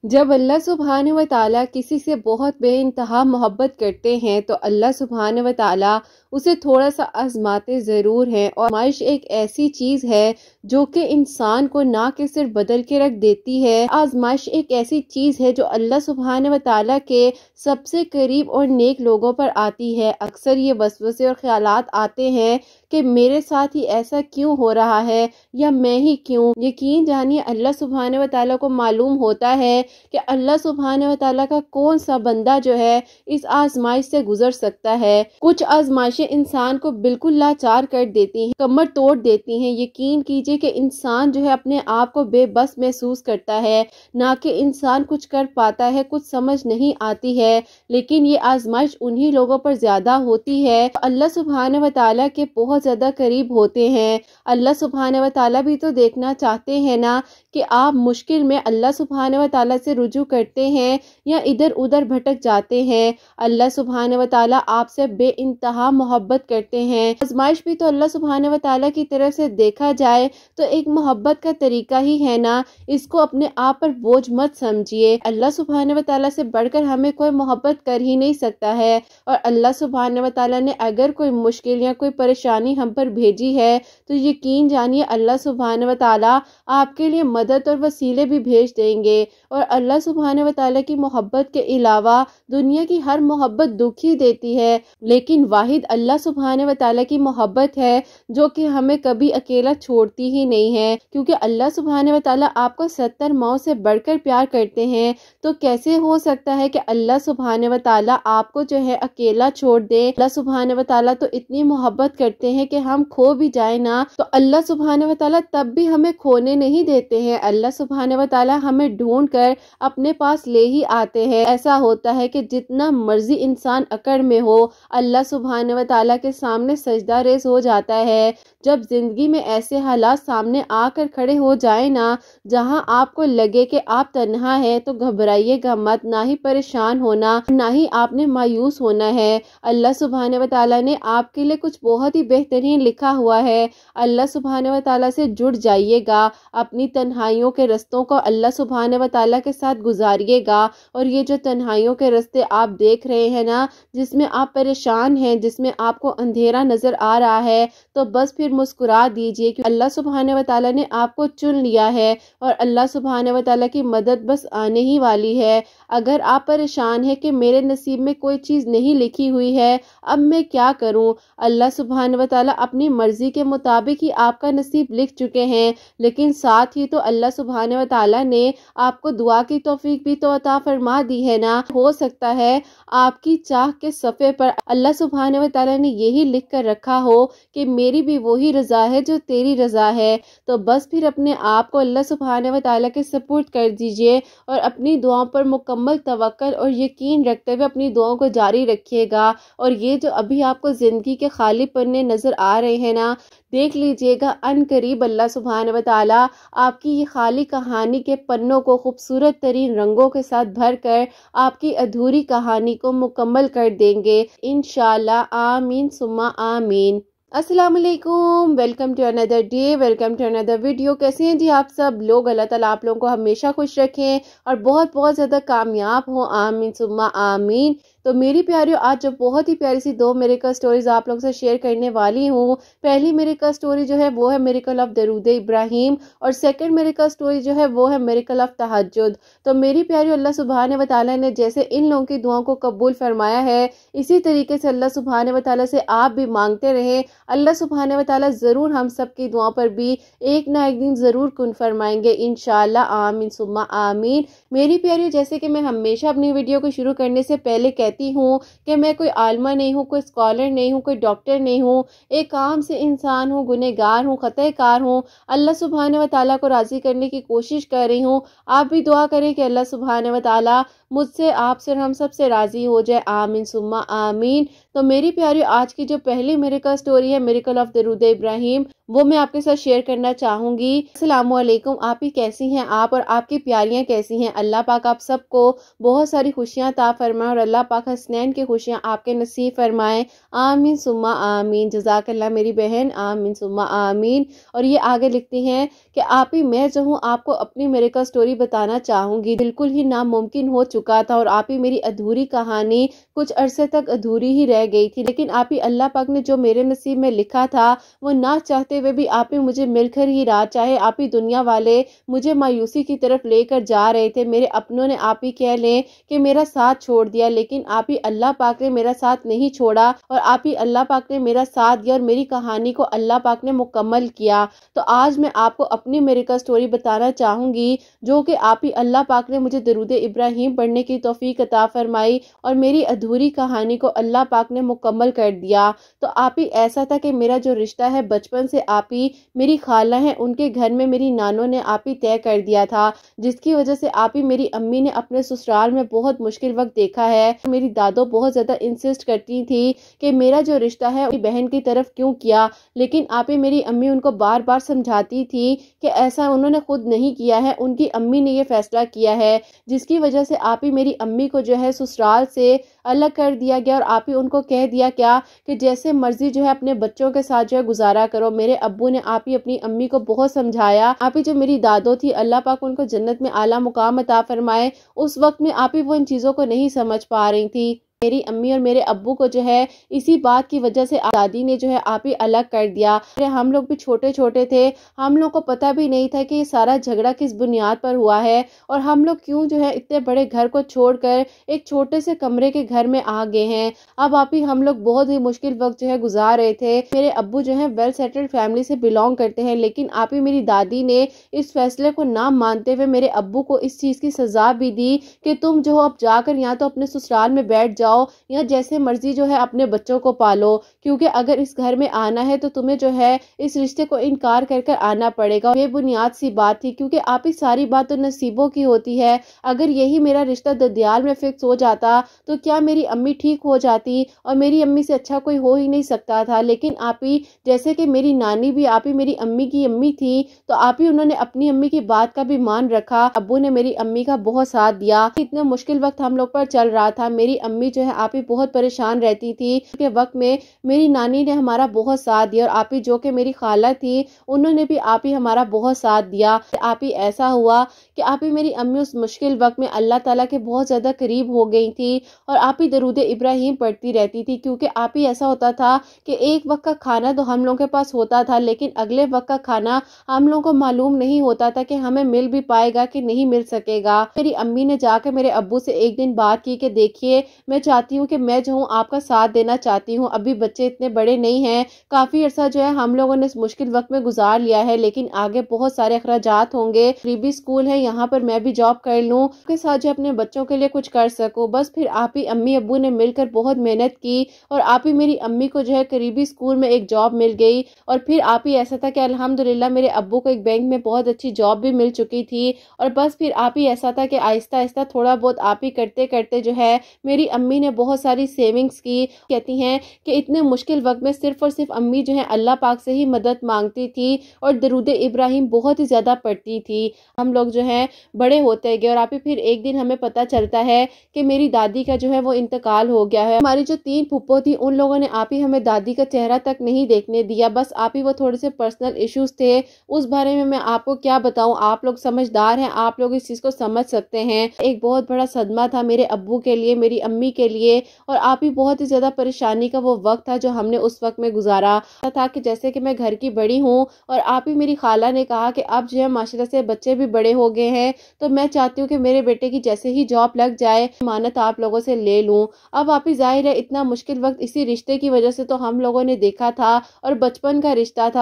جب اللہ سبحانہ و تعالیٰ کسی سے بہت بے انتہا محبت کرتے ہیں تو اللہ سبحانہ و تعالیٰ اسے تھوڑا سا آزماتے ضرور ہیں، اور آزمائش ایک ایسی چیز ہے جو کہ انسان کو نہ کہ صرف بدل کے رکھ دیتی ہے، آزمائش ایک ایسی چیز ہے جو اللہ سبحانہ و تعالیٰ کے سب سے قریب اور نیک لوگوں پر آتی ہے۔ اکثر یہ وسوسے اور خیالات آتے ہیں کہ میرے ساتھ ہی ایسا کیوں ہو رہا ہے، یا میں ہی کیوں۔ یقین جانیے اللہ سبحانہ و تعالیٰ کو معلوم ہوتا ہے کہ اللہ سبحانہ و تعالیٰ کا کون سا بندہ جو ہے اس آزمائش سے گزر سکتا ہے۔ کچھ آزمائشیں انسان کو بالکل لاچار کر دیتی ہیں، کمر توڑ دیتی ہیں۔ یقین کیجئے کہ انسان جو ہے اپنے آپ کو بے بس محسوس کرتا ہے، نہ کہ انسان کچھ کر پاتا ہے، کچھ سمجھ نہیں آتی ہے، لیکن یہ آزمائش انہی لوگوں پر زیادہ ہوتی ہے اللہ سبحانہ و تعالیٰ کے بہت زیادہ قریب ہوتے ہیں۔ اللہ سبحانہ و تعالیٰ بھی تو دیکھنا چاہتے ہیں نا کہ آپ مشکل میں اللہ سبحانہ و تعالیٰ سے رجوع کرتے ہیں یا ادھر ادھر بھٹک جاتے ہیں۔ اللہ سبحانہ و تعالیٰ آپ سے بے انتہا محبت کرتے ہیں۔ آزمائش بھی تو اللہ سبحانہ و تعالیٰ کی طرف سے دیکھا جائے تو ایک محبت کا طریقہ ہی ہے نا، اس کو اپنے آپ پر بوجھ مت سمجھیے۔ اللہ سبحانہ و تعالیٰ سے بڑھ کر ہمیں کوئی محبت کر ہی نہیں سکتا ہے، اور اللہ سبحانہ و تعالیٰ نے اگر کوئی مشکل یا کوئی پریشانی ہم پر بھیجی ہے تو یقین جانیے اللہ سبحانہ و تعالیٰ آپ کے لیے مدد اور وسیلے بھی بھیج دیں گے۔ اور اللہ سبحانہ و تعالیٰ کی محبت کے علاوہ دنیا کی ہر محبت دکھ ہی دیتی ہے، لیکن واحد اللہ سبحانہ و تعالیٰ کی محبت ہے جو کہ ہمیں کبھی اکیلا چھوڑتی ہی نہیں ہے، کیونکہ اللہ سبحانہ و تعالیٰ آپ کو 70 ماؤں سے بڑھ کر پیار کرتے ہیں۔ تو کیسے ہو سکتا ہے کہ اللہ سبحانہ و تعالیٰ آپ کو جو ہے اکیلا چھوڑ دے؟ اللہ سبحانہ و تعالیٰ تو اتنی محبت کرتے ہیں کہ ہم کھو بھی جائیں نا تو اللہ سبحانہ و تعالیٰ تب بھی ہمیں کھونے نہیں دیتے ہیں۔ اللہ سبحانہ و تعالیٰ ہمیں ڈھونڈ کر اپنے پاس لے ہی آتے ہیں۔ ایسا ہوتا ہے کہ جتنا مرضی انسان اکڑ میں ہو، اللہ سبحانہ و تعالیٰ کے سامنے سجدہ ریز ہو جاتا ہے۔ جب زندگی میں ایسے حالات سامنے آ کر کھڑے ہو جائیں نا جہاں آپ کو لگے کہ آپ تنہا ہیں تو گھبرائیے گا مت، نہ ہی پریشان ہونا، نہ ہی آپ نے مایوس ہونا ہے۔ اللہ سبحانہ و تعالیٰ نے آپ کے لیے کچھ بہت ہی بہترین لکھا ہوا ہے۔ اللہ سبحانہ و تعالیٰ سے جڑ جائیے گا، اپنی تنہائیوں کے رستوں کو اللہ سبحانہ و تعالیٰ کے ساتھ گزاریے گا، اور یہ جو تنہائیوں کے رستے آپ دیکھ رہے ہیں نا، جس میں آپ پریشان ہیں، جس میں آپ کو اندھیرا نظر آ رہا ہے، تو بس پھر مسکرا دیجئے کہ اللہ سبحانہ و تعالیٰ نے آپ کو چن لیا ہے، اور اللہ سبحانہ و تعالیٰ کی مدد بس آنے ہی والی ہے۔ اگر آپ پریشان ہیں کہ میرے نصیب میں کوئی چیز نہیں لکھی ہوئی ہے، اب میں کیا کروں، اللہ سبحانہ و تعالیٰ اپنی مرضی کے مطابق ہی آپ کا نصیب لکھ چکے ہیں، لیکن ساتھ ہی تو اللہ سبحانہ و تعالیٰ نے آپ کو دعا کی توفیق بھی تو عطا فرما دی ہے نا۔ ہو سکتا ہے آپ کی چاہ کے صفحے پر اللہ سبحانہ و تعالیٰ نے یہی لکھ کر رکھا ہو کہ میری بھی وہی رضا ہے جو تیری رضا ہے، تو بس پھر اپنے آپ کو اللہ سبحانہ و تعالیٰ کے سپرد کر دیجئے، اور اپنی دعاؤں پر مکمل توکل اور یقین رکھتے ہوئے اپنی دعاؤں کو جاری رکھیے گا۔ اور یہ جو ابھی آپ کو زندگی کے خالی پنے نظر آ رہے ہیں نا، دیکھ لیجئے گا ان قریب اللہ سبحانہ و تعالیٰ آپ کی یہ خالی کہانی کے پنوں کو خوبصورت ترین رنگوں کے ساتھ بھر کر آپ کی ادھوری کہانی کو مکمل کر دیں گے انشاءاللہ۔ آمین ثم آمین۔ السلام علیکم، welcome to another day, welcome to another video. کیسے ہیں جی آپ سب لوگ؟ اللہ تعالیٰ آپ لوگوں کو ہمیشہ خوش رکھیں اور بہت بہت زیادہ کامیاب ہوں، آمین ثم آمین۔ تو میری پیاریوں، آج جو بہت ہی پیاری سی 2 میریکل سٹوریز آپ لوگوں سے شیئر کرنے والی ہوں۔ پہلی میریکل سٹوری جو ہے وہ ہے میریکل آف درود ابراہیم، اور سیکنڈ میریکل سٹوری جو ہے وہ ہے میریکل آف تہجد۔ تو میری پیاریوں، اللہ سبحانہ و تعالیٰ نے جیسے ان لوگوں کی دعاؤں کو قبول فرمایا ہے، اسی طریقے سے اللہ سبحانہ و تعالیٰ سے آپ بھی مانگتے رہیں۔ اللہ سبحانہ و تعالیٰ ضرور ہم سب کی دعاؤں پر بھی ایک نہ ایک دن ضرور کن فرمائیں گے انشاءاللہ، آمین ثم آمین۔ میری پیاریوں، جیسے کہ میں ہمیشہ اپنی ویڈیو کو شروع کرنے سے پہلے کہتی ہوں کہ میں کوئی عالمہ نہیں ہوں، کوئی اسکالر نہیں ہوں، کوئی ڈاکٹر نہیں ہوں، ایک عام سے انسان ہوں، گنہگار ہوں، خطا کار ہوں، اللہ سبحانہ و تعالیٰ کو راضی کرنے کی کوشش کر رہی ہوں۔ آپ بھی دعا کریں کہ اللہ سبحانہ و تعالیٰ مجھ سے، آپ سے اور ہم سب سے راضی ہو جائے، آمین ثم آمین۔ تو میری پیاری، آج کی جو پہلی میریکل سٹوری ہے، میریکل آف درود ابراہیم، وہ میں آپ کے ساتھ شیئر کرنا چاہوں گی۔ السلام علیکم، آپ ہی کیسی ہیں آپ اور آپ کی پیاریاں کیسی ہیں؟ اللہ پاک آپ سب کو بہت ساری خوشیاں عطا فرمائے اور اللہ پاک حسنین کی خوشیاں آپ کے نصیب فرمائے، آمین ثم آمین۔ جزاک اللہ میری بہن، آمین ثم آمین۔ اور یہ آگے لکھتی ہیں کہ آپ ہی میں جو ہوں آپ کو اپنی میریکل سٹوری بتانا چاہوں گی۔ بالکل ہی ناممکن ہو چکا تھا اور آپ ہی میری ادھوری کہانی کچھ عرصے تک ادھوری ہی رہ گئی تھی، لیکن آپ ہی اللہ پاک نے جو میرے نصیب میں لکھا تھا وہ نہ چاہتے ہوئے بھی آپ ہی مجھے مل کر ہی رہا۔ چاہے آپ ہی دنیا والے مجھے مایوسی کی طرف لے کر جا رہے تھے، میرے اپنوں نے آپ ہی کہہ لیں کہ میرا ساتھ چھوڑ دیا، لیکن آپ ہی اللہ پاک نے میرا ساتھ نہیں چھوڑا اور آپ ہی اللہ پاک نے میرا ساتھ دیا اور میری کہانی کو اللہ پاک نے مکمل کیا۔ تو آج میں آپ کو اپنی میریکل سٹوری بتانا چاہوں گی، جو کہ آپ ہی اللہ پاک نے مجھے درود ابراہیم پڑھنے کی توفیق عطا فرمائی اور میری ادھوری کہانی کو اللہ پاک نے مکمل کر دیا۔ تو آپ ہی ایسا تھا کہ میرا جو رشتہ ہے بچپن سے آپ ہی میری خالہ ہیں ان کے گھر میں میری نانوں نے آپ ہی طے کر دیا تھا، جس کی وجہ سے آپ ہی میری امی نے اپنے سسرال میں بہت مشکل وقت دیکھا ہے۔ میری دادو بہت زیادہ انسسٹ کرتی تھی کہ میرا جو رشتہ ہے بہن کی طرف کیوں کیا، لیکن آپ ہی میری امی ان کو بار بار سمجھاتی تھی کہ ایسا انہوں نے خود نہیں کیا ہے، ان کی امی نے یہ فیصلہ کیا ہے، جس کی وجہ سے آپ ہی میری امی کو جو ہے سسرال سے الگ کر دیا گیا اور آپ ہی ان کو کہہ دیا کیا کہ جیسے مرضی جو ہے اپنے بچوں کے ساتھ جو ہے گزارا کرو۔ میرے ابو نے آپ ہی اپنی امی کو بہت سمجھایا۔ آپ ہی جو میری دادو تھی اللہ پاک ان کو جنت میں اعلیٰ مقام عطا فرمائے، اس وقت میں آپ ہی وہ ان چیزوں کو نہیں سمجھ پا رہی تھی۔ میری امی اور میرے ابو کو جو ہے اسی بات کی وجہ سے دادی نے جو ہے آپ ہی الگ کر دیا۔ ہم لوگ بھی چھوٹے چھوٹے تھے، ہم لوگ کو پتہ بھی نہیں تھا کہ یہ سارا جھگڑا کس بنیاد پر ہوا ہے اور ہم لوگ کیوں جو ہے اتنے بڑے گھر کو چھوڑ کر ایک چھوٹے سے کمرے کے گھر میں آ گئے ہیں۔ اب آپ ہی ہم لوگ بہت ہی مشکل وقت جو ہے گزار رہے تھے۔ میرے ابو جو ہے ویل سیٹلڈ فیملی سے بلونگ کرتے ہیں، لیکن آپ ہی میری دادی نے اس فیصلے کو نہ مانتے ہوئے میرے ابو کو اس چیز کی سزا بھی دی کہ تم جو اب جا کر یا تو اپنے سسرال میں بیٹھ جاؤ یا جیسے مرضی جو ہے اپنے بچوں کو پالو، کیونکہ اگر اس گھر میں آنا ہے تو تمہیں جو ہے اس رشتے کو انکار کر کر آنا پڑے گا۔ یہ بنیاد سی بات تھی، کیونکہ آپ ہی ساری بات تو نصیبوں کی ہوتی ہے۔ اگر یہی میرا رشتہ ددیال میں فکس ہو جاتا تو کیا میری امی ٹھیک ہو جاتی، اور میری امی سے اچھا کوئی ہو ہی نہیں سکتا تھا۔ لیکن آپ ہی جیسے کہ میری نانی بھی آپ ہی میری امی کی امی تھی، تو آپ ہی انہوں نے اپنی امی کی بات کا بھی مان رکھا۔ ابو نے میری امی کا بہت ساتھ دیا۔ اتنا مشکل وقت ہم لوگ پر چل رہا تھا، میری امی جو ہے آپ ہی بہت پریشان رہتی تھی کے وقت میں میری نانی نے ہمارا بہت ساتھ دیا، اور آپ ہی جو کہ میری خالہ تھی انہوں نے بھی آپ ہی ہمارا بہت ساتھ دیا۔ آپ ہی ایسا ہوا کہ آپ ہی میری امی اس مشکل وقت میں اللہ تعالیٰ کے بہت زیادہ قریب ہو گئی تھی اور آپ ہی درود ابراہیم پڑھتی رہتی تھی، کیونکہ آپ ہی ایسا ہوتا تھا کہ ایک وقت کا کھانا تو ہم لوگوں کے پاس ہوتا تھا، لیکن اگلے وقت کا کھانا ہم لوگوں کو معلوم نہیں ہوتا تھا کہ ہمیں مل بھی پائے گا کہ نہیں مل سکے گا۔ میری امی نے جا کے میرے ابو سے ایک دن بات کی کہ دیکھیے میں چاہتی ہوں کہ میں جو ہوں آپ کا ساتھ دینا چاہتی ہوں، ابھی بچے اتنے بڑے نہیں ہیں، کافی عرصہ جو ہے ہم لوگوں نے اس مشکل وقت میں گزار لیا ہے، لیکن آگے بہت سارے اخراجات ہوں گے، قریبی اسکول ہے یہاں پر میں بھی جاب کر لوں کے ساتھ جو اپنے بچوں کے لیے کچھ کر سکوں۔ بس پھر آپ ہی امی ابو نے مل کر بہت محنت کی اور آپ ہی میری امی کو جو ہے قریبی اسکول میں ایک جاب مل گئی، اور پھر آپ ہی ایسا تھا کہ الحمدللہ میرے ابو کو ایک بینک میں بہت اچھی جاب بھی مل چکی تھی، اور بس پھر آپ ہی ایسا تھا کہ آہستہ آہستہ تھوڑا بہت آپ ہی کرتے کرتے جو ہے میری امی نے بہت ساری سیونگز کی۔ کہتی ہیں کہ اتنے مشکل وقت میں صرف اور صرف امی جو ہے اللہ پاک سے ہی مدد مانگتی تھی اور درود ابراہیم بہت ہی زیادہ پڑھتی تھی۔ ہم لوگ جو ہے بڑے ہوتے گئے اور آپ ہی پھر ایک دن ہمیں پتہ چلتا ہے کہ میری دادی کا جو ہے وہ انتقال ہو گیا ہے۔ ہماری جو 3 پھپھو تھی ان لوگوں نے آپ ہی ہمیں دادی کا چہرہ تک نہیں دیکھنے دیا، بس آپ ہی وہ تھوڑے سے پرسنل ایشوز تھے، اس بارے میں آپ کو کیا بتاؤں، آپ لوگ سمجھدار ہیں، آپ لوگ اس چیز کو سمجھ سکتے ہیں۔ ایک بہت بڑا صدمہ تھا میرے ابو کے لیے، میری امی کے لیے، اور آپ ہی بہت ہی زیادہ پریشانی کا وہ وقت تھا جو ہم نے اس وقت میں گزارا تھا کہ جیسے کہ میں گھر کی بڑی ہوں اور آپ ہی میری خالہ نے کہا کہ اب جو ہے معاشرے سے بچے بھی بڑے ہو گئے ہیں تو میں چاہتی ہوں کہ میرے بیٹے کی جیسے ہی جاب لگ جائے امانت آپ لوگوں سے لے لوں۔ اب آپ ہی ظاہر ہے اتنا مشکل وقت اسی رشتے کی وجہ سے تو ہم لوگوں نے دیکھا تھا اور بچپن کا رشتہ تھا،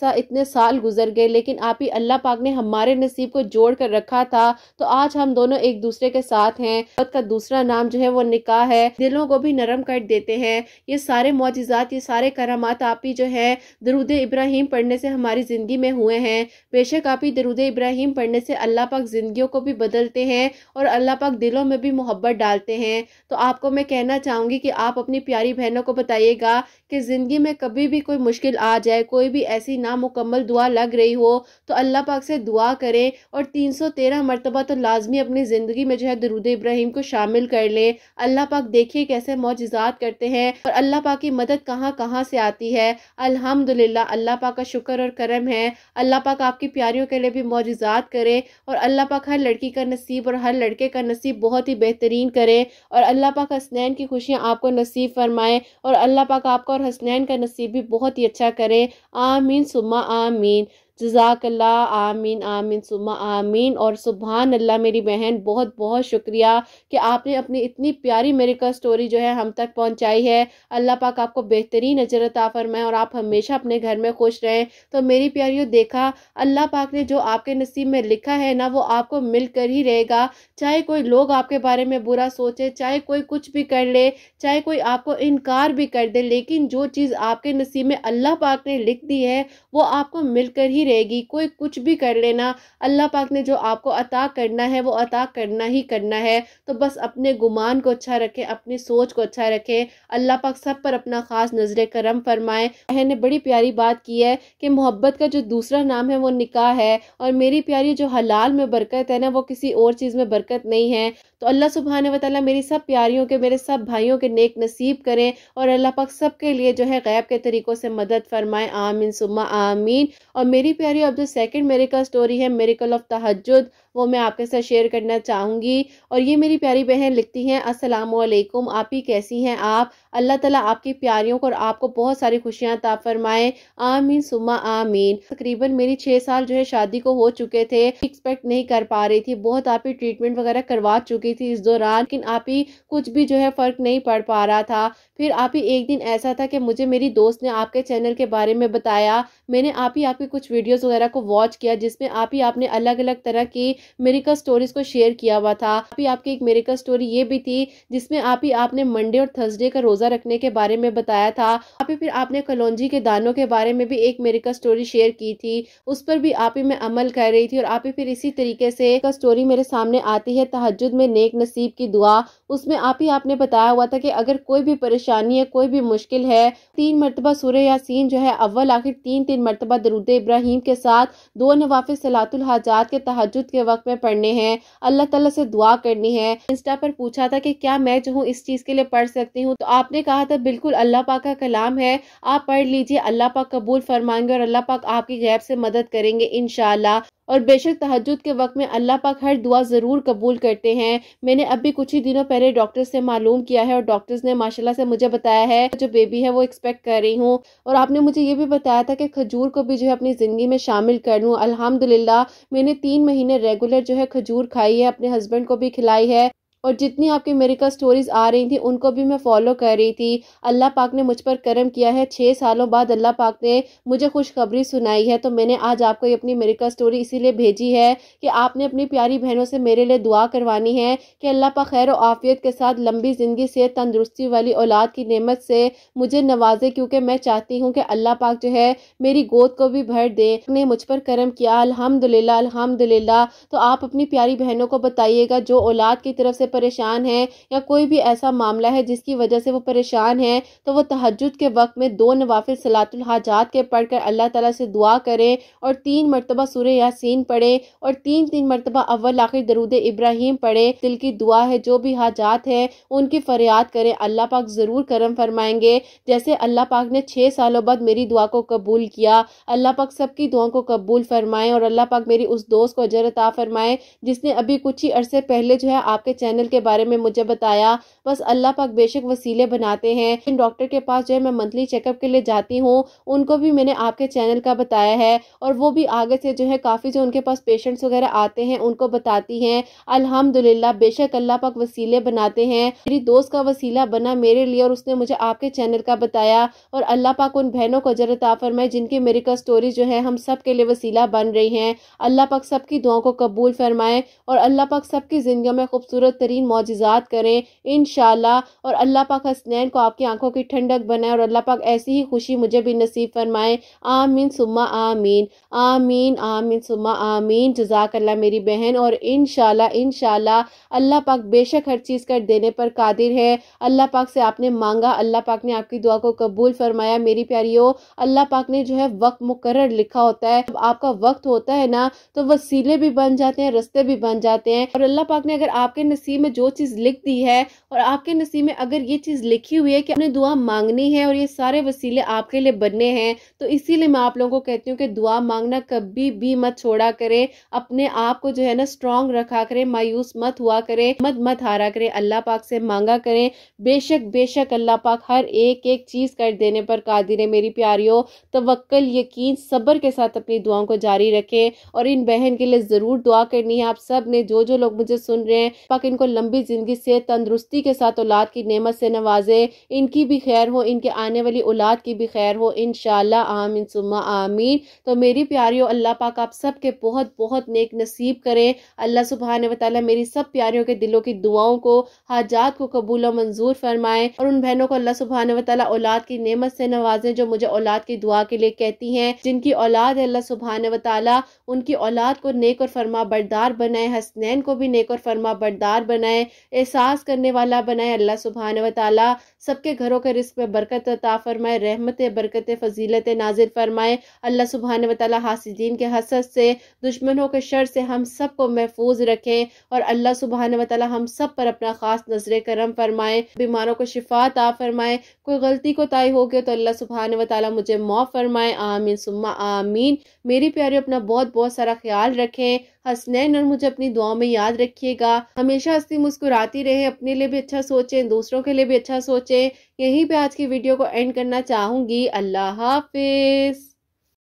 عرصہ اتنے سال گزر گئے لیکن آپ ہی اللہ پاک نے ہمارے نصیب کو جوڑ کر رکھا تھا، تو آج ہم دونوں ایک دوسرے کے ساتھ ہیں۔ محبت کا دوسرا نام جو ہے وہ نکاح ہے، دلوں کو بھی نرم کر دیتے ہیں۔ یہ سارے معجزات، یہ سارے کرامات آپ ہی جو ہے درود ابراہیم پڑھنے سے ہماری زندگی میں ہوئے ہیں۔ بے شک آپ ہی درود ابراہیم پڑھنے سے اللہ پاک زندگیوں کو بھی بدلتے ہیں اور اللہ پاک دلوں میں بھی محبت ڈالتے ہیں۔ تو آپ کو میں کہنا چاہوں گی کہ آپ اپنی پیاری بہنوں کو بتائیے گا کہ زندگی میں کبھی بھی کوئی مشکل آ جائے، کوئی بھی ایسی نامکمل دعا لگ رہی ہو تو اللہ پاک سے دعا کریں اور 313 مرتبہ تو لازمی اپنی زندگی میں جو ہے درود ابراہیم کو شامل کر لیں۔ اللہ پاک دیکھیے کیسے معجزات کرتے ہیں اور اللہ پاک کی مدد کہاں کہاں سے آتی ہے۔ الحمدللہ اللہ پاک کا شکر اور کرم ہے۔ اللہ پاک آپ کی پیاریوں کے لیے بھی معجزات کرے اور اللہ پاک ہر لڑکی کا نصیب اور ہر لڑکے کا نصیب بہت ہی بہترین کرے اور اللہ پاک حسنین کی خوشیاں آپ کو نصیب فرمائے اور اللہ پاک آپ کا اور حسنین کا نصیب بھی بہت ہی اچھا کرے۔ آمین ثم آمین۔ جزاک اللہ، آمین آمین ثم آمین۔ اور سبحان اللہ میری بہن، بہت بہت شکریہ کہ آپ نے اپنی اتنی پیاری میریکل سٹوری جو ہے ہم تک پہنچائی ہے۔ اللہ پاک آپ کو بہترین اجر عطا فرمائے اور آپ ہمیشہ اپنے گھر میں خوش رہیں۔ تو میری پیاریوں، دیکھا اللہ پاک نے جو آپ کے نصیب میں لکھا ہے نا وہ آپ کو مل کر ہی رہے گا، چاہے کوئی لوگ آپ کے بارے میں برا سوچے، چاہے کوئی کچھ بھی کر لے، چاہے کوئی آپ کو انکار بھی کر دے، لیکن جو چیز آپ کے نصیب میں اللہ پاک نے لکھ دی ہے وہ آپ کو مل کر ہی رہے گی۔ کوئی کچھ بھی کر لینا، اللہ پاک نے جو آپ کو عطا کرنا ہے وہ عطا کرنا ہی کرنا ہے۔ تو بس اپنے گمان کو اچھا رکھے، اپنی سوچ کو اچھا رکھے۔ اللہ پاک سب پر اپنا خاص نظر کرم فرمائے۔ بہن نے بڑی پیاری بات کی ہے کہ محبت کا جو دوسرا نام ہے وہ نکاح ہے، اور میری پیاری جو حلال میں برکت ہے نا وہ کسی اور چیز میں برکت نہیں ہے۔ تو اللہ سبحانہ وتعالی میری سب پیاریوں کے، میرے سب بھائیوں کے نیک نصیب کریں اور اللہ پاک سب کے لیے جو ہے غیب کے طریقوں سے مدد فرمائے۔ آمین ثم آمین۔ اور میری پیاری اب جو سیکنڈ میریکل سٹوری ہے، میریکل آف تہجد، وہ میں آپ کے ساتھ شیئر کرنا چاہوں گی۔ اور یہ میری پیاری بہن لکھتی ہیں، السلام علیکم، آپ ہی کیسی ہیں آپ؟ اللہ تعالیٰ آپ کی پیاریوں کو اور آپ کو بہت ساری خوشیاں عطا فرمائے۔ آمین ثم آمین۔ تقریباً میری 6 سال جو ہے شادی کو ہو چکے تھے، ایکسپیکٹ نہیں کر پا رہی تھی، بہت آپ ہی ٹریٹمنٹ وغیرہ کروا چکی تھی اس دوران، لیکن آپ ہی کچھ بھی جو ہے فرق نہیں پڑ پا رہا تھا۔ پھر آپ ہی ایک دن ایسا تھا کہ مجھے میری دوست نے آپ کے چینل کے بارے میں بتایا، میں نے آپ کی کچھ ویڈیوز وغیرہ کو واچ کیا جس میں آپ نے الگ الگ طرح کی میریکل سٹوریز کو شیئر کیا ہوا تھا۔ آپ کی ایک میریکل سٹوری یہ بھی تھی جس میں آپ نے منڈے اور تھرسڈے کا روزہ رکھنے کے بارے میں بتایا تھا۔ پھر آپ نے کلونجی کے دانوں کے بارے میں بھی ایک میریکل سٹوری شیئر کی تھی، اس پر بھی میں عمل کر رہی تھی۔ اور پھر اسی طریقے سے ایک سٹوری میرے سامنے آتی ہے، تہجد میں نیک نصیب کی دعا، اس میں آپ نے بتایا ہوا تھا کہ اگر کوئی بھی پریشانی ہے، کوئی بھی مشکل ہے، 3 مرتبہ سورہ یاسین جو ہے اول آخر 3 مرتبہ درود ابراہیم کے ساتھ 2 نوافل صلاۃ الحاجات کے تہجد کے وقت میں پڑھنے ہیں، اللہ تعالیٰ سے دعا کرنی ہے۔ انسٹا پر پوچھا تھا کہ کیا میں جو ہوں اس چیز کے لیے پڑھ سکتی ہوں، تو آپ نے کہا تھا بالکل، اللہ پاک کا کلام ہے، آپ پڑھ لیجئے، اللہ پاک قبول فرمائیں گے اور اللہ پاک آپ کی غیب سے مدد کریں گے انشاءاللہ۔ اور بے شک تہجد کے وقت میں اللہ پاک ہر دعا ضرور قبول کرتے ہیں۔ میں نے ابھی کچھ ہی دنوں پہلے ڈاکٹر سے معلوم کیا ہے اور ڈاکٹرز نے ماشاءاللہ سے مجھے بتایا ہے جو بیبی ہے وہ ایکسپیکٹ کر رہی ہوں، اور آپ نے مجھے یہ بھی بتایا تھا کہ کھجور کو بھی جو ہے اپنی زندگی میں شامل کر لوں۔ الحمدللہ میں نے 3 مہینے ریگولر جو ہے کھجور کھائی ہے، اپنے ہسبینڈ کو بھی کھلائی ہے، اور جتنی آپ کی میریکل سٹوریز آ رہی تھیں ان کو بھی میں فالو کر رہی تھی۔ اللہ پاک نے مجھ پر کرم کیا ہے، 6 سالوں بعد اللہ پاک نے مجھے خوشخبری سنائی ہے، تو میں نے آج آپ کو یہ اپنی میریکل سٹوری اسی لیے بھیجی ہے کہ آپ نے اپنی پیاری بہنوں سے میرے لیے دعا کروانی ہے کہ اللہ پاک خیر و عافیت کے ساتھ لمبی زندگی سے تندرستی والی اولاد کی نعمت سے مجھے نوازے، کیونکہ میں چاہتی ہوں کہ اللہ پاک جو ہے میری گود کو بھی بھر دے۔ نے مجھ پر کرم کیا، الحمدللہ الحمدللہ۔ تو آپ اپنی پیاری بہنوں کو بتائیے گا جو اولاد کی طرف سے پریشان ہے یا کوئی بھی ایسا معاملہ ہے جس کی وجہ سے وہ پریشان ہے، تو وہ تہجد کے وقت میں 2 نوافل صلاۃ الحاجات کے پڑھ کر اللہ تعالیٰ سے دعا کریں اور 3 مرتبہ سورہ یاسین پڑھیں اور 3 مرتبہ اول آخر درود ابراہیم پڑھیں۔ دل کی دعا ہے، جو بھی حاجات ہیں ان کی فریاد کریں، اللہ پاک ضرور کرم فرمائیں گے۔ جیسے اللہ پاک نے 6 سالوں بعد میری دعا کو قبول کیا، اللہ پاک سب کی دعاؤں کو قبول فرمائیں اور اللہ پاک میری اس دوست کو اجر عطا فرمائیں جس نے ابھی کچھ ہی عرصے پہلے جو ہے آپ کے چینل چینل کے بارے میں مجھے بتایا. بس اللہ پاک بے شک وسیلے بناتے ہیں. ڈاکٹر کے پاس جو ہے میں منتھلی چیک اپ کے لیے جاتی ہوں, ان کو بھی میں نے آپ کے چینل کا بتایا ہے, اور وہ بھی آگے سے جو ہے کافی جو ان کے پاس پیشنٹس وغیرہ آتے ہیں ان کو بتاتی ہیں. الحمدللہ بے شک اللہ پاک وسیلے بناتے ہیں. میری دوست کا وسیلہ بنا میرے لیے, اور اس نے مجھے آپ کے چینل کا بتایا, اور اللہ پاک ان بہنوں کو اجر عطا فرمائے جن کی میریکل سٹوری جو ہے ہم سب کے لیے وسیلہ بن رہی ہیں. اللہ پاک سب کی دعاؤں کو قبول فرمائے, اور اللہ پاک سب کی زندگیوں میں خوبصورت ترین معجزات کریں انشاءاللہ. اور اللہ پاک حسنین کو آپ کی آنکھوں کی ٹھنڈک بنائے, اور اللہ پاک ایسی ہی خوشی مجھے بھی نصیب فرمائے. آمین ثم آمین, آمین آمین ثم آمین. جزاک اللہ میری بہن. اور انشاءاللہ اللہ پاک بے شک ہر چیز کر دینے پر قادر ہے. اللہ پاک سے آپ نے مانگا, اللہ پاک نے آپ کی دعا کو قبول فرمایا. میری پیاریو, اللہ پاک نے جو ہے وقت مقرر لکھا ہوتا ہے. جب آپ کا وقت ہوتا ہے نا تو وسیلے بھی بن جاتے ہیں, رستے بھی بن جاتے ہیں. اور اللہ پاک نے اگر آپ کے نصیب میں جو چیز لکھ دی ہے, اور آپ کے نصیب میں اگر یہ چیز لکھی ہوئی ہے کہ آپ نے دعا مانگنی ہے اور یہ سارے وسیلے آپ کے لیے بننے ہیں, تو اسی لیے میں آپ لوگوں کو کہتی ہوں کہ دعا مانگنا کبھی بھی مت چھوڑا کرے. اپنے آپ کو جو ہے نا اسٹرانگ رکھا کرے, مایوس مت ہوا کرے, مت ہارا کرے. اللہ پاک سے مانگا کریں. بے شک اللہ پاک ہر ایک چیز کر دینے پر قادر ہے. میری پیاریوں, توکل, یقین, صبر کے ساتھ اپنی دعاؤں کو جاری رکھیں. اور ان بہن کے لیے ضرور دعا کرنی ہے. آپ سب نے جو لوگ مجھے سن رہے ہیں, پاک ان کو لمبی زندگی سے تندرستی کے ساتھ اولاد کی نعمت سے نوازے. ان کی بھی خیر ہو, ان کے آنے والی اولاد کی بھی خیر ہو انشاءاللہ. آمین ثم آمین. تو میری پیاریوں, اللہ پاک آپ سب کے بہت نیک نصیب کریں. اللہ سبحانہ و تعالی میری سب پیاریوں کے دلوں کی دعاؤں کو, حاجات کو قبول و منظور فرمائے. اور ان بہنوں کو اللہ سبحانہ و تعالی اولاد کی نعمت سے نوازے جو مجھے اولاد کی دعا کے لیے کہتی ہیں. جن کی اولاد ہے اللہ سبحانہ و تعالی ان کی اولاد کو نیک اور فرما بردار بنائے. حسنین کو بھی نیک اور فرما بردار بنائے, احساس کرنے والا بنائے. اللہ سبحانہ و تعالی سب کے گھروں کے رزق میں برکت عطا فرمائے, رحمت, برکت, فضیلت نازل فرمائے. اللہ سبحانہ و تعالی حاسدین کے حسد سے, دشمنوں کے شر سے ہم سب کو محفوظ رکھیں. اور اللہ سبحانہ و تعالی ہم سب پر اپنا خاص نظر کرم فرمائے. بیماروں کو شفا عطا فرمائے. کوئی غلطی کوتاہی ہو گئی تو اللہ سبحانہ و تعالی مجھے معاف فرمائے. آمین ثم آمین. میری پیارے, اپنا بہت سارا خیال رکھیں. حسنین اور مجھے اپنی دعاؤں میں یاد رکھیے گا. ہمیشہ ہنستی مسکراتی رہیں, اپنے لیے بھی اچھا سوچیں, دوسروں کے لیے بھی اچھا سوچیں. یہیں پہ آج کی ویڈیو کو اینڈ کرنا چاہوں گی. اللہ حافظ.